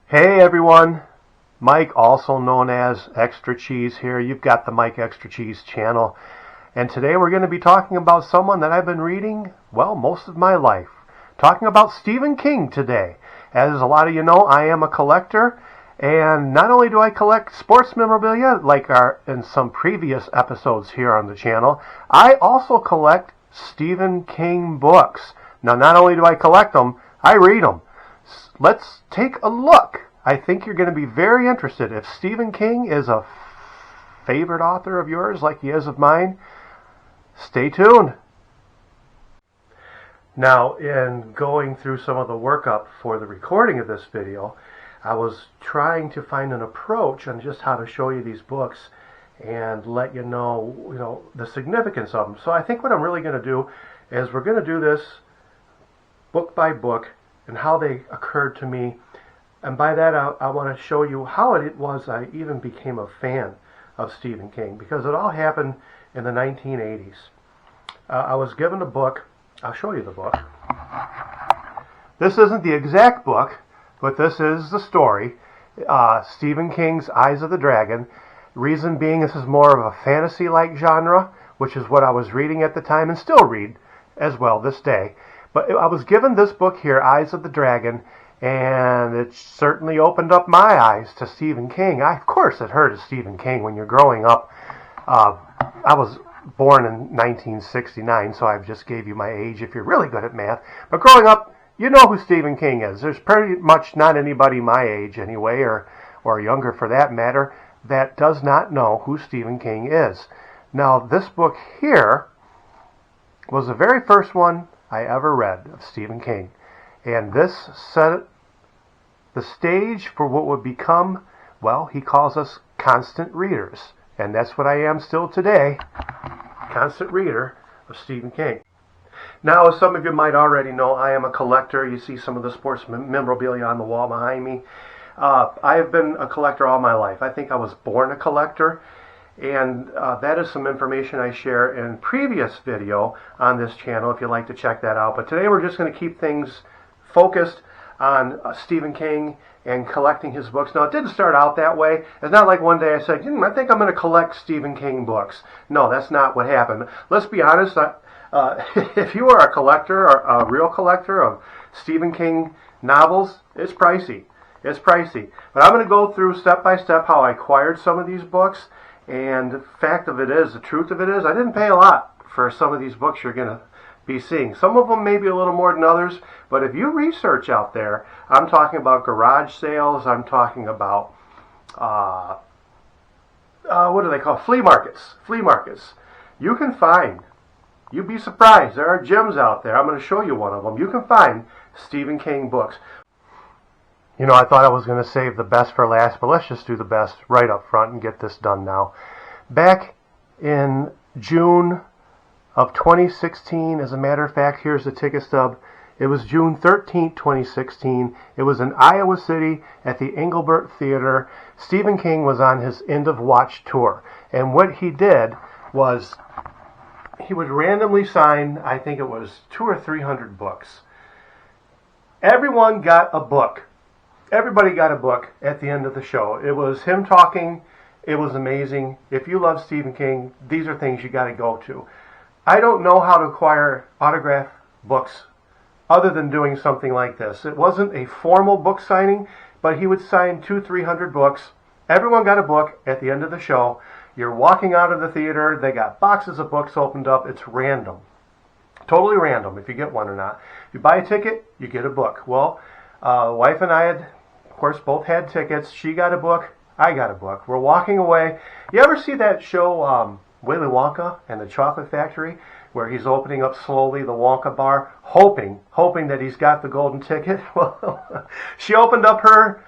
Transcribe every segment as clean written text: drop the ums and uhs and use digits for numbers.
Hey everyone, Mike, also known as Extra Cheese here. You've got the Mike Extra Cheese channel. And today we're going to be talking about someone that I've been reading, well, most of my life. Talking about Stephen King today. As a lot of you know, I am a collector. And not only do I collect sports memorabilia, like in some previous episodes here on the channel, I also collect Stephen King books. Now, not only do I collect them, I read them. Let's take a look. I think you're going to be very interested. If Stephen King is a favorite author of yours like he is of mine, stay tuned. Now, in going through some of the workup for the recording of this video, I was trying to find an approach on just how to show you these books and let you know, the significance of them. So I think what I'm really going to do is we're going to do this book by book and how they occurred to me. And by that, I want to show you how it was I even became a fan of Stephen King, because it all happened in the 1980s. I was given a book. I'll show you the book. This isn't the exact book, but this is the story. Stephen King's Eyes of the Dragon. Reason being, this is more of a fantasy-like genre, which is what I was reading at the time and still read as well this day. But I was given this book here, Eyes of the Dragon, and it certainly opened up my eyes to Stephen King. I, of course, had heard of Stephen King when you're growing up. I was born in 1969, so I just gave you my age if you're really good at math. But growing up, you know who Stephen King is. There's pretty much not anybody my age anyway, or younger for that matter, that does not know who Stephen King is. Now, this book here was the very first one I ever read of Stephen King. And this set the stage for what would become, well, he calls us constant readers. And that's what I am still today, constant reader of Stephen King. Now, as some of you might already know, I am a collector. You see some of the sports memorabilia on the wall behind me. I have been a collector all my life. I think I was born a collector. And that is some information I share in previous video on this channel if you'd like to check that out. But today we're just going to keep things focused on Stephen King and collecting his books. Now, it didn't start out that way. It's not like one day I said, I think I'm going to collect Stephen King books. No, that's not what happened. Let's be honest. If you are a collector, or a real collector of Stephen King novels, it's pricey. It's pricey. But I'm going to go through step by step how I acquired some of these books. And the fact of it is, the truth of it is, I didn't pay a lot for some of these books you're going to be seeing. Some of them may be a little more than others, but if you research out there, I'm talking about garage sales, I'm talking about, what do they call, flea markets. Flea markets. You can find, you'd be surprised, there are gems out there. I'm going to show you one of them. You can find Stephen King books. I thought I was going to save the best for last, but let's just do the best right up front and get this done now. Back in June of 2016, as a matter of fact, here's the ticket stub. It was June 13, 2016. It was in Iowa City at the Engelbert Theater. Stephen King was on his end of watch tour. And what he did was he would randomly sign, I think it was 200 or 300 books. Everyone got a book. Everybody got a book at the end of the show. It was him talking. It was amazing. If you love Stephen King, these are things you got to go to. I don't know how to acquire autograph books other than doing something like this. It wasn't a formal book signing, but he would sign 200-300 books. Everyone got a book at the end of the show. You're walking out of the theater. They got boxes of books opened up. It's random. Totally random if you get one or not. If you buy a ticket, you get a book. Well, wife and I had, of course, both had tickets. She got a book. I got a book. We're walking away. You ever see that show, Willy Wonka and the Chocolate Factory, where he's opening up slowly the Wonka bar, hoping that he's got the golden ticket? Well, she opened up her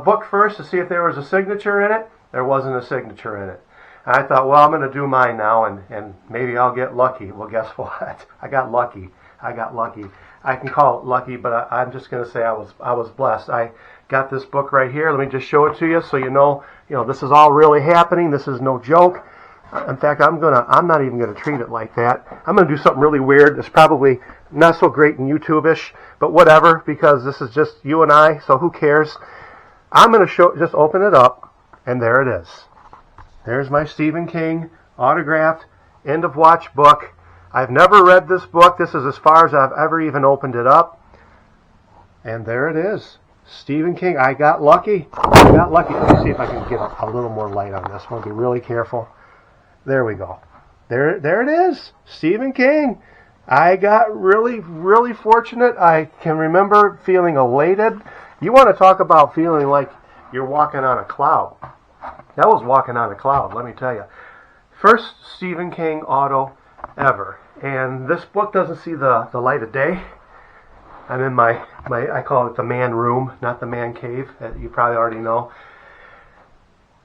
book first to see if there was a signature in it. There wasn't a signature in it. And I thought, well, I'm going to do mine now, and maybe I'll get lucky. Well, guess what? I got lucky. I can call it lucky, but I'm just going to say I was blessed. I got this book right here. Let me just show it to you so you know this is all really happening. This is no joke. In fact, I'm not even going to treat it like that. I'm going to do something really weird. It's probably not so great in YouTube-ish, but whatever, because this is just you and I, so who cares? I'm going to just open it up, and there it is. There's my Stephen King autographed end of watch book. I've never read this book. This is as far as I've ever even opened it up. And there it is. Stephen King. I got lucky. Let me see if I can get a little more light on this. I'm going to be really careful. There we go. There it is. Stephen King. I got really, really fortunate. I can remember feeling elated. You want to talk about feeling like you're walking on a cloud. That was walking on a cloud, let me tell you. First Stephen King auto ever. And this book doesn't see the light of day. I'm in my I call it the man room, not the man cave, that you probably already know.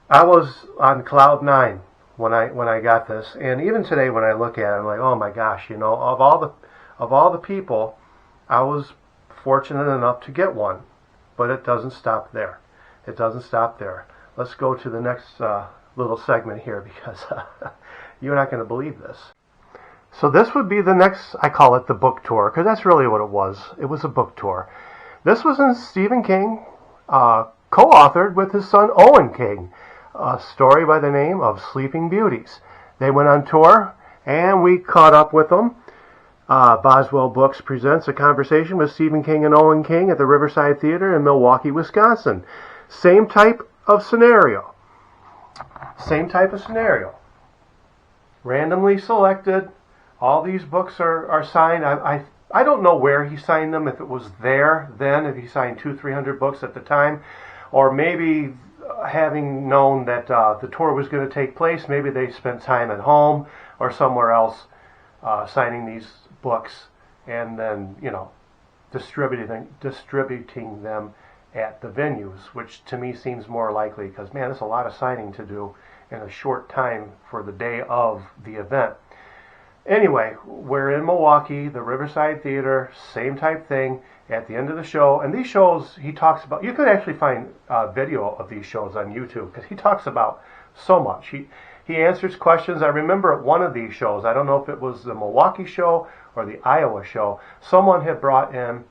I was on cloud 9 when I got this, and even today when I look at it, I'm like, oh my gosh, of all the people, I was fortunate enough to get one. But it doesn't stop there. It doesn't stop there. Let's go to the next little segment here, because you're not going to believe this. So this would be the next, I call it the book tour, because that's really what it was. It was a book tour. This was in Stephen King, co-authored with his son Owen King, a story by the name of Sleeping Beauties. They went on tour, and we caught up with them. Boswell Books presents a conversation with Stephen King and Owen King at the Riverside Theater in Milwaukee, Wisconsin. Same type of scenario. Randomly selected. All these books are signed. I don't know where he signed them, if it was there then, if he signed 200-300 books at the time, or maybe having known that the tour was going to take place, maybe they spent time at home or somewhere else signing these books and then, distributing them at the venues, which to me seems more likely, because, man, there's a lot of signing to do in a short time for the day of the event. Anyway, we're in Milwaukee, the Riverside Theater, same type thing. At the end of the show, and these shows he talks about, you can actually find video of these shows on YouTube, because he talks about so much. He answers questions. I remember at one of these shows, I don't know if it was the Milwaukee show or the Iowa show, someone had brought in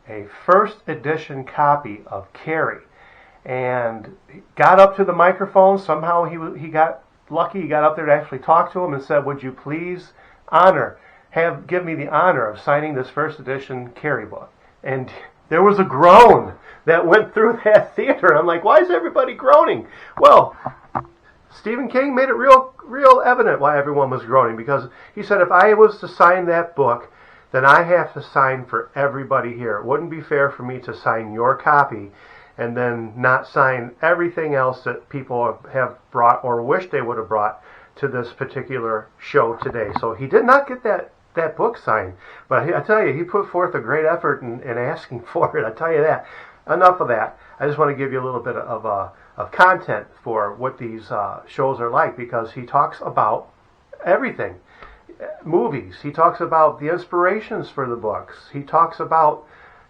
a first edition copy of Carrie, and got up to the microphone. Somehow he got lucky. He got up there to actually talk to him and said, "Would you please give me the honor of signing this first edition Carrie book?" And there was a groan that went through that theater. I'm like, why is everybody groaning? Well, Stephen King made it real evident why everyone was groaning, because he said, if I was to sign that book, then I have to sign for everybody here. It wouldn't be fair for me to sign your copy and then not sign everything else that people have brought or wish they would have brought to this particular show today. So he did not get that book signed. But I tell you, he put forth a great effort in asking for it. I tell you that. Enough of that. I just want to give you a little bit of content for what these shows are like, because he talks about everything. Movies. He talks about the inspirations for the books. He talks about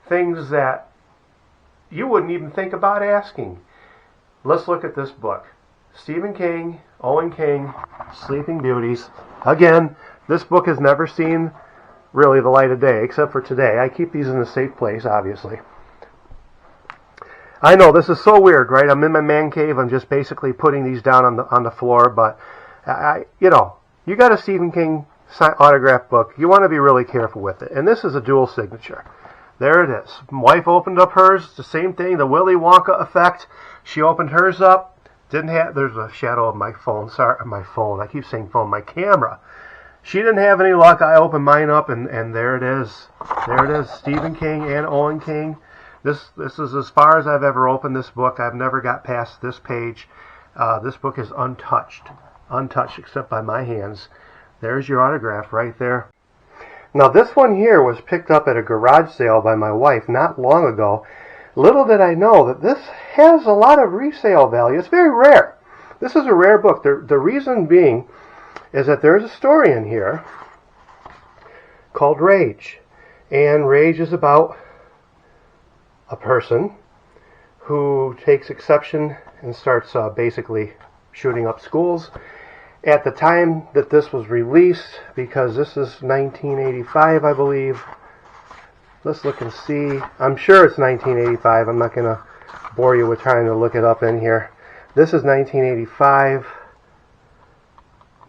things that you wouldn't even think about asking. Let's look at this book. Stephen King, Owen King, Sleeping Beauties. Again, this book has never seen really the light of day, except for today. I keep these in a safe place, obviously. I know this is so weird, right? I'm in my man cave. I'm just basically putting these down on the floor, but you got a Stephen King autograph book. You want to be really careful with it. And this is a dual signature. There it is. My wife opened up hers. The same thing, the Willy Wonka effect. She opened hers up. There's a shadow of my phone. Sorry, my phone. I keep saying phone. My camera. She didn't have any luck. I opened mine up, and there it is. There it is. Stephen King and Owen King. This is as far as I've ever opened this book. I've never got past this page. This book is untouched except by my hands. There's your autograph right there. Now this one here was picked up at a garage sale by my wife not long ago. Little did I know that this has a lot of resale value. It's very rare. This is a rare book. The reason being is that there's a story in here called Rage. And Rage is about a person who takes exception and starts basically shooting up schools. At the time that this was released, because this is 1985, I believe. Let's look and see. I'm sure it's 1985. I'm not going to bore you with trying to look it up in here. This is 1985.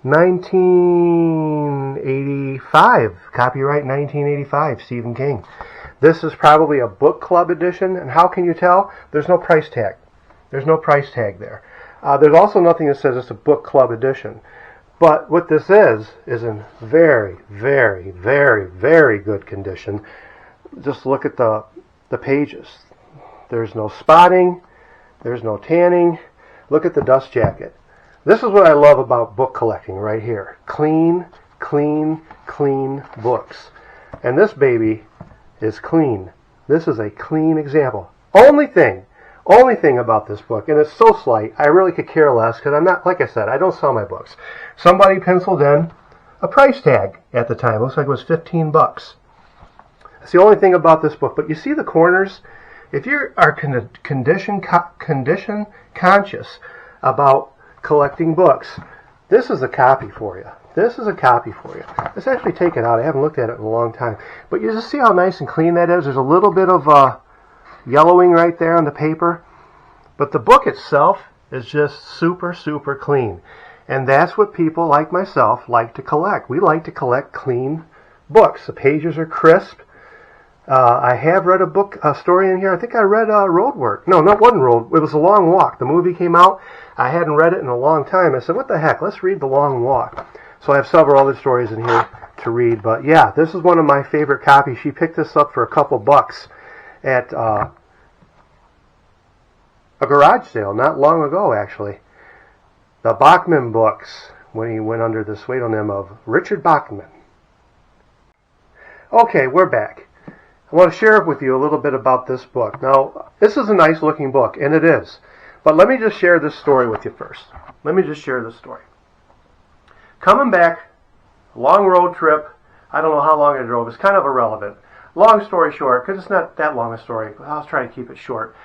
1985. Copyright 1985, Stephen King. This is probably a book club edition, and how can you tell? There's no price tag. There's no price tag there. There's also nothing that says it's a book club edition. But what this is in very, very, very, very good condition. Just look at the pages. There's no spotting. There's no tanning. Look at the dust jacket. This is what I love about book collecting right here. Clean, clean, clean books. And this baby is clean. This is a clean example. Only thing about this book, and it's so slight, I really could care less because I'm not, like I said, I don't sell my books. Somebody penciled in a price tag at the time. It looks like it was $15. That's the only thing about this book. But you see the corners? If you are condition conscious about collecting books, this is a copy for you. This is a copy for you. Let's actually take it out. I haven't looked at it in a long time. But you just see how nice and clean that is. There's a little bit of yellowing right there on the paper. But the book itself is just super, super clean. And that's what people like myself like to collect. We like to collect clean books. The pages are crisp. I have read a story in here. I think I read Road Work. No, it wasn't Road. It was A Long Walk. The movie came out. I hadn't read it in a long time. I said, what the heck? Let's read The Long Walk. So I have several other stories in here to read. But yeah, this is one of my favorite copies. She picked this up for a couple bucks at a garage sale not long ago, actually. The Bachman Books, when he went under the pseudonym of Richard Bachman. Okay, we're back. I want to share with you a little bit about this book. Now, this is a nice looking book, and it is. But let me just share this story with you first. Let me just share this story. Coming back, long road trip. I don't know how long I drove. It's kind of irrelevant. Long story short, because it's not that long a story, but I'll try to keep it short.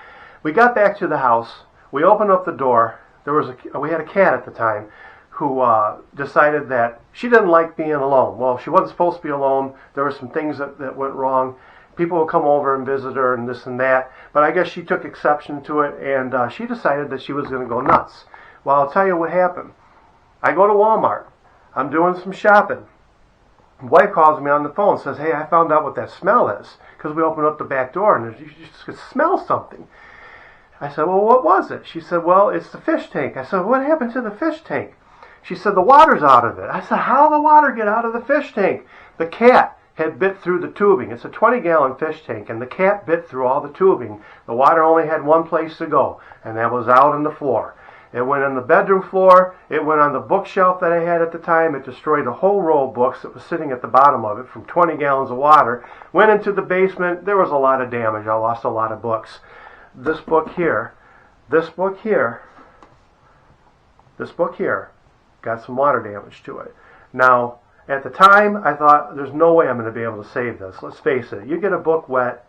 We got back to the house. We opened up the door. We had a cat at the time who decided that she didn't like being alone. Well, she wasn't supposed to be alone. There were some things that went wrong. People would come over and visit her and this and that. But I guess she took exception to it, and she decided that she was going to go nuts. Well, I'll tell you what happened. I go to Walmart. I'm doing some shopping. My wife calls me on the phone and says, hey, I found out what that smell is. Because we opened up the back door and you just could smell something. I said, well, what was it? She said, well, it's the fish tank. I said, what happened to the fish tank? She said, the water's out of it. I said, how did the water get out of the fish tank? The cat had bit through the tubing. It's a 20-gallon fish tank, and the cat bit through all the tubing. The water only had one place to go, and that was out on the floor. It went on the bedroom floor. It went on the bookshelf that I had at the time. It destroyed a whole row of books that was sitting at the bottom of it from 20 gallons of water. Went into the basement. There was a lot of damage. I lost a lot of books. This book here got some water damage to it. Now, at the time, I thought, there's no way I'm going to be able to save this. Let's face it. You get a book wet,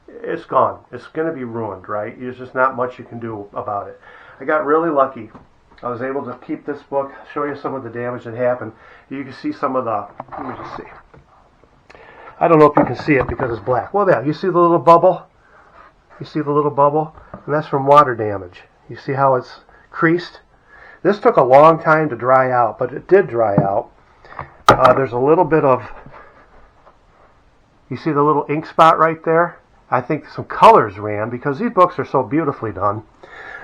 it's gone. It's going to be ruined, right? There's just not much you can do about it. I got really lucky. I was able to keep this book, show you some of the damage that happened. You can see some of the, let me just see. I don't know if you can see it because it's black. Well, there, you see the little bubble? You see the little bubble? And that's from water damage. You see how it's creased? This took a long time to dry out, but it did dry out. There's a little bit of, you see the little ink spot right there? I think some colors ran because these books are so beautifully done.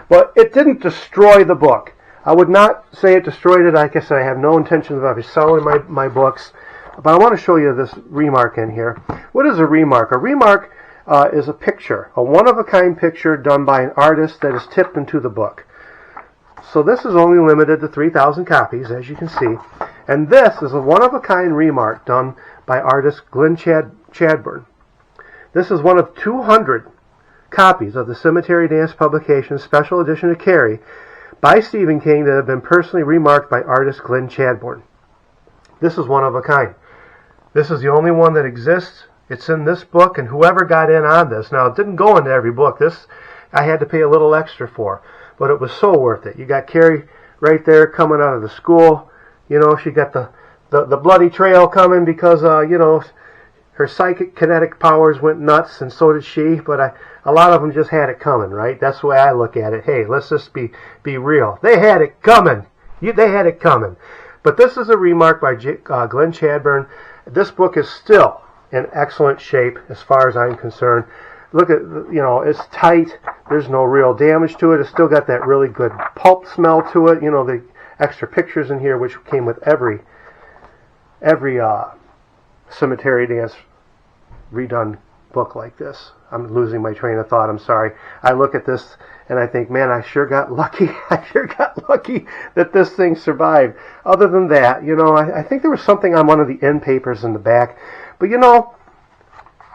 But it didn't destroy the book. I would not say it destroyed it. Like I said, I have no intention of selling my books. But I want to show you this Remarque in here. What is a Remarque? A Remarque is a picture, a one-of-a-kind picture done by an artist that is tipped into the book. So this is only limited to 3,000 copies, as you can see. And this is a one-of-a-kind Remarque done by artist Glenn Chadbourne. This is one of 200 copies of the Sematary Dance publication special edition of Carrie by Stephen King that have been personally remarked by artist Glenn Chadbourne. This is one of a kind. This is the only one that exists. It's in this book, and whoever got in on this, now it didn't go into every book. This I had to pay a little extra for, but it was so worth it. You got Carrie right there coming out of the school. You know, she got the bloody trail coming because, her psychic kinetic powers went nuts, and so did she, but a lot of them just had it coming, right? That's the way I look at it. Hey, let's just be real. They had it coming. They had it coming. But this is a Remarque by Glenn Chadbourne. This book is still in excellent shape as far as I'm concerned. Look at, it's tight. There's no real damage to it. It's still got that really good pulp smell to it. The extra pictures in here, which came with every Sematary Dance redone book like this. I'm losing my train of thought. I'm sorry. I look at this and I think, man, I sure got lucky. I sure got lucky that this thing survived. Other than that, I think there was something on one of the end papers in the back. But,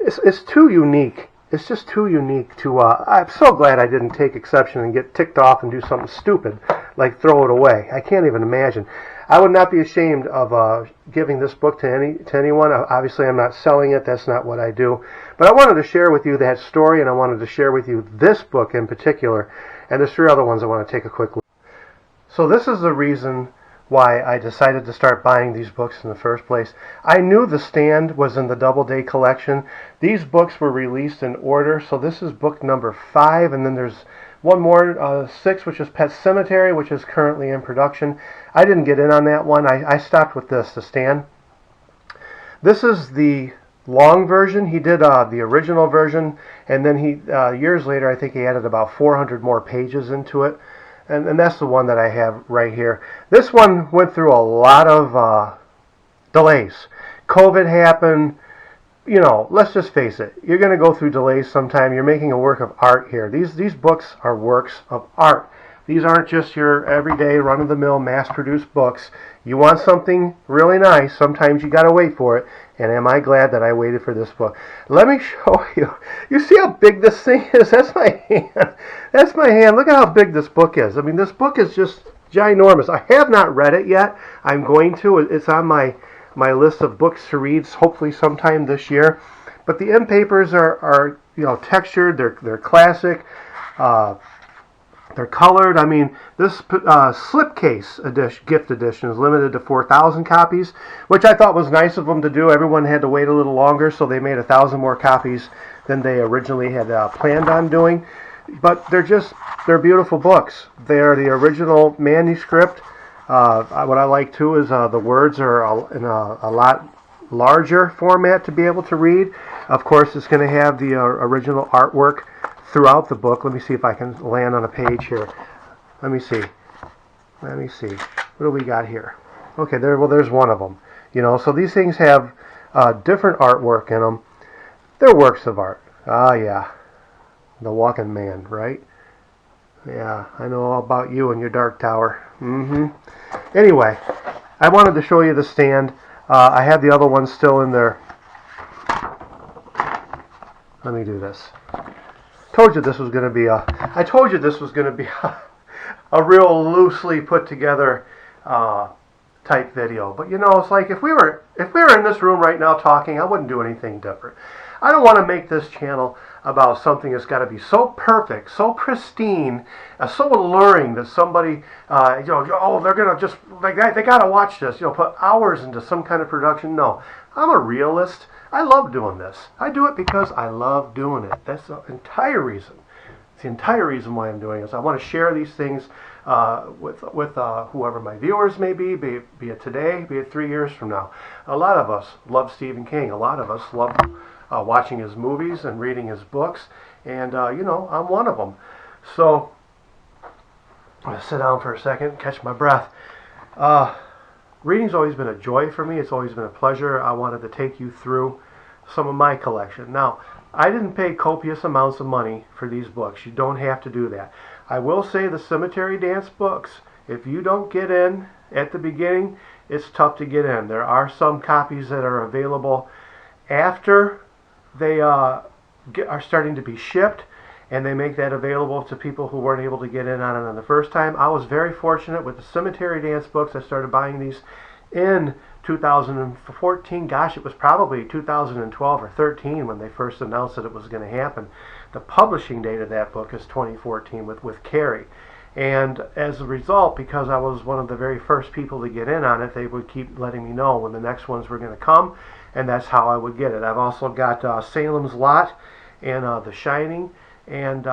it's too unique. It's just too unique to... I'm so glad I didn't take exception and get ticked off and do something stupid, like throw it away. I can't even imagine. I would not be ashamed of giving this book to anyone. Obviously, I'm not selling it. That's not what I do. But I wanted to share with you that story, and I wanted to share with you this book in particular. And there's 3 other ones I want to take a quick look. So this is the reason why I decided to start buying these books in the first place. I knew The Stand was in the Doubleday collection. These books were released in order, so this is book number 5, and then there's one more, 6, which is Pet Sematary, which is currently in production. I didn't get in on that one. I stopped with this, The Stand. This is the long version. He did the original version, and then he years later, I think he added about 400 more pages into it. And that's the one that I have right here. This one went through a lot of delays. COVID happened. Let's just face it. You're going to go through delays sometime. You're making a work of art here. These books are works of art. These aren't just your everyday run-of-the-mill mass-produced books. You want something really nice, sometimes you got to wait for it. And am I glad that I waited for this book? Let me show you. You see how big this thing is? That's my hand. That's my hand. Look at how big this book is. I mean, this book is just ginormous. I have not read it yet. I'm going to. It's on my list of books to read, hopefully sometime this year. But the end papers are textured. They're classic. They're colored. I mean, this slipcase gift edition is limited to 4,000 copies, which I thought was nice of them to do. Everyone had to wait a little longer, so they made 1,000 more copies than they originally had planned on doing. But they're beautiful books. They're the original manuscript. What I like, too, is the words are in a lot larger format to be able to read. Of course, it's going to have the original artwork throughout the book. Let me see if I can land on a page here. Let me see. What do we got here? Okay, there's one of them. So these things have different artwork in them. They're works of art. Ah, yeah. The Walking Man, right? Yeah, I know all about you and your Dark Tower. Anyway, I wanted to show you The Stand. I have the other one still in there. Let me do this. I told you this was going to be a real loosely put together type video. But it's like if we were in this room right now talking, I wouldn't do anything different. I don't want to make this channel about something that's got to be so perfect, so pristine, so alluring that somebody, they're going to just like that. They got to watch this. Put hours into some kind of production. No, I'm a realist. I love doing this. I do it because I love doing it. That's the entire reason. It's the entire reason why I'm doing this. I want to share these things with whoever my viewers may be it today, be it 3 years from now. A lot of us love Stephen King. A lot of us love watching his movies and reading his books. And, I'm one of them. So, I'm going to sit down for a second, catch my breath. Reading's always been a joy for me. It's always been a pleasure. I wanted to take you through some of my collection. Now, I didn't pay copious amounts of money for these books. You don't have to do that. I will say the Sematary Dance books, if you don't get in at the beginning, it's tough to get in. There are some copies that are available after they are starting to be shipped, and they make that available to people who weren't able to get in on it on the first time. I was very fortunate with the Sematary Dance books. I started buying these in 2014. Gosh, it was probably 2012 or 13 when they first announced that it was going to happen. The publishing date of that book is 2014 with Carrie. And as a result, because I was one of the very first people to get in on it, they would keep letting me know when the next ones were going to come. and that's how I would get it. I've also got Salem's Lot and The Shining, and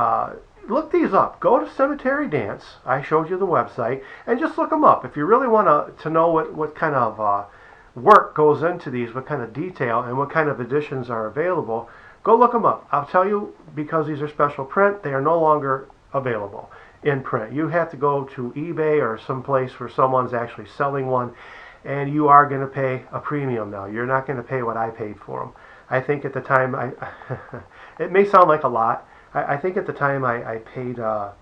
look these up. Go to Sematary Dance. I showed you the website, and just look them up. If you really want to know what kind of work goes into these, what kind of detail, and what kind of editions are available, go look them up. I'll tell you, because these are special print, they are no longer available in print. You have to go to eBay or someplace where someone's actually selling one, and you are going to pay a premium now. You're not going to pay what I paid for them. I think at the time, it may sound like a lot. I think at the time I paid, I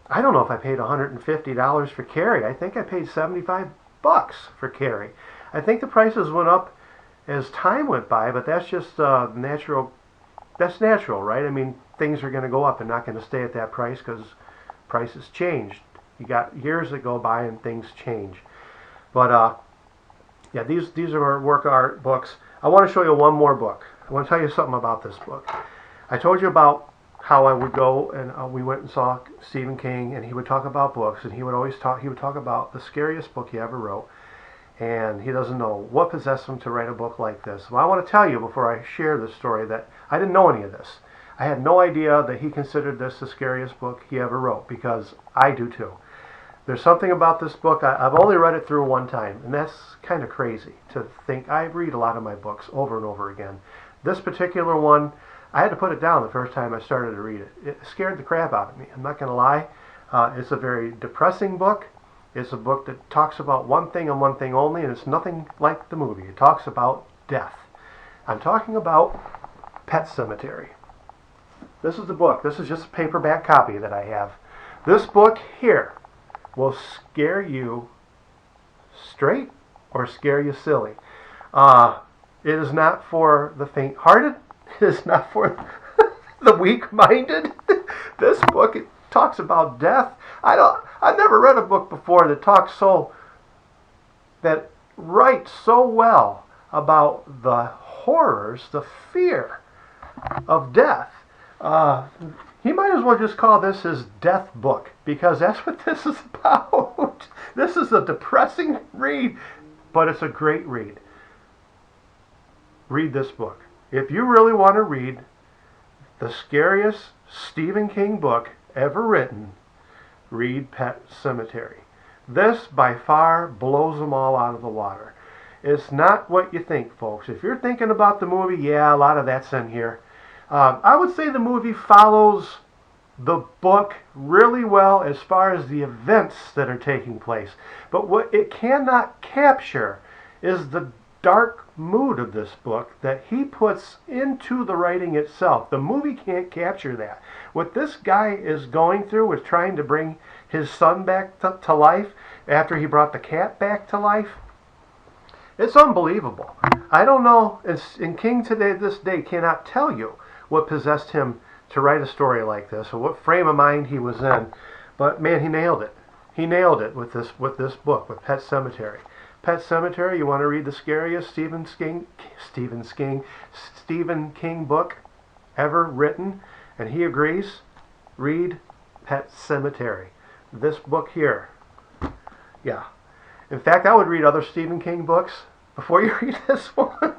don't know if I paid $150 for Carrie. I think I paid $75 for Carrie. I think the prices went up as time went by, but that's just natural. That's natural, right? I mean, things are going to go up and not going to stay at that price because prices changed. You got years that go by and things change. But yeah, these are our work art books. I want to show you one more book. I want to tell you something about this book. I told you about how I would go and we went and saw Stephen King, and he would talk about books, and he would talk about the scariest book he ever wrote, and he doesn't know what possessed him to write a book like this. Well, I want to tell you before I share this story that I didn't know any of this. I had no idea that he considered this the scariest book he ever wrote, because I do too. There's something about this book, I've only read it through one time, and that's kind of crazy to think. I read a lot of my books over and over again. This particular one, I had to put it down the first time I started to read it. It scared the crap out of me. I'm not going to lie. It's a very depressing book. It's a book that talks about one thing and one thing only, and it's nothing like the movie. It talks about death. I'm talking about Pet Sematary. This is the book. This is just a paperback copy that I have. This book here will scare you straight or scare you silly. It is not for the faint-hearted. It is not for the weak-minded. This book, it talks about death. I've never read a book before that writes so well about the horrors, the fear of death. He might as well just call this his death book, because that's what this is about. This is a depressing read, but it's a great read. Read this book. If you really want to read the scariest Stephen King book ever written, read Pet Sematary. This, by far, blows them all out of the water. It's not what you think, folks. If you're thinking about the movie, yeah, a lot of that's in here. I would say the movie follows the book really well as far as the events that are taking place. But what it cannot capture is the dark mood of this book that he puts into the writing itself. The movie can't capture that. What this guy is going through with trying to bring his son back to life after he brought the cat back to life, it's unbelievable. I don't know, and King this day cannot tell you what possessed him to write a story like this or what frame of mind he was in, but man, he nailed it. He nailed it with this book, with Pet Sematary. Pet Sematary, you want to read the scariest Stephen King book ever written, and he agrees, read Pet Sematary. This book here. Yeah. In fact, I would read other Stephen King books before you read this one.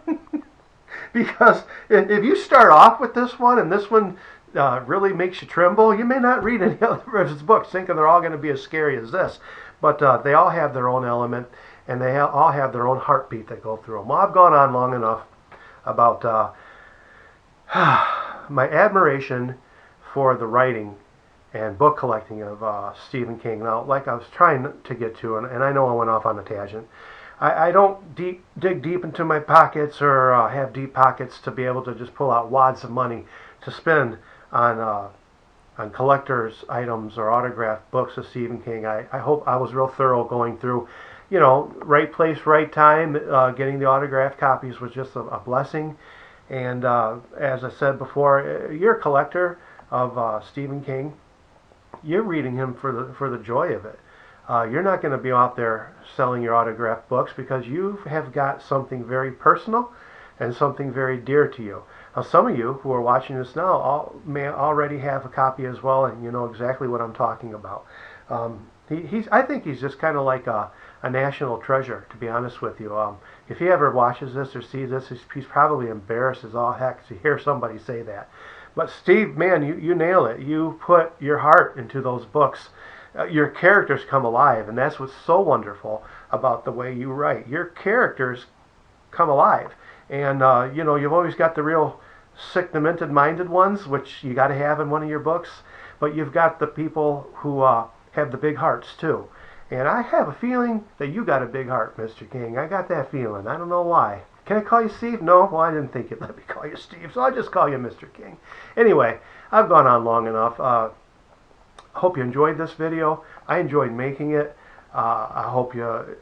Because if you start off with this one and this one really makes you tremble, you may not read any other of his books thinking they're all going to be as scary as this. But they all have their own element, and they all have their own heartbeat that go through them. Well, I've gone on long enough about my admiration for the writing and book collecting of Stephen King. Now, like I was trying to get to, and I know I went off on a tangent, I don't dig deep into my pockets or have deep pockets to be able to just pull out wads of money to spend on collector's items or autographed books of Stephen King. I hope I was real thorough going through, right place, right time. Getting the autographed copies was just a blessing. And as I said before, you're a collector of Stephen King. You're reading him for the joy of it. You're not going to be out there selling your autographed books because you have got something very personal and something very dear to you. Now, some of you who are watching this now may already have a copy as well, and you know exactly what I'm talking about. I think he's just kind of like a a national treasure, to be honest with you. If he ever watches this or sees this, he's probably embarrassed as all heck to hear somebody say that. But Steve, man, you nail it. You put your heart into those books. Your characters come alive, and that's what's so wonderful about the way you write. Your characters come alive, and you know, you've always got the real sick, demented-minded ones, which you got to have in one of your books, but you've got the people who have the big hearts too. And I have a feeling that you got a big heart, Mr. King. I got that feeling. I don't know why. Can I call you Steve? No? Well, I didn't think you'd let me call you Steve, so I'll just call you Mr. King. Anyway, I've gone on long enough. Hope you enjoyed this video. I enjoyed making it. I hope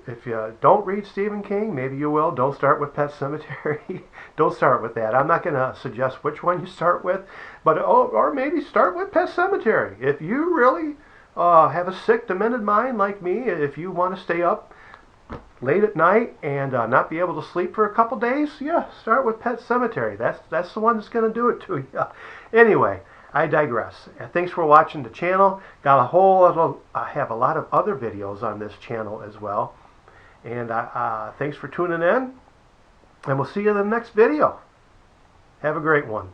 if you don't read Stephen King, maybe you will. Don't start with Pet Sematary. Don't start with that. I'm not going to suggest which one you start with, but or maybe start with Pet Sematary. If you really have a sick, demented mind like me, if you want to stay up late at night and not be able to sleep for a couple days, yeah, start with Pet Sematary. That's the one that's going to do it to you. Anyway, I digress. Thanks for watching the channel. I have a lot of other videos on this channel as well. And thanks for tuning in. And we'll see you in the next video. Have a great one.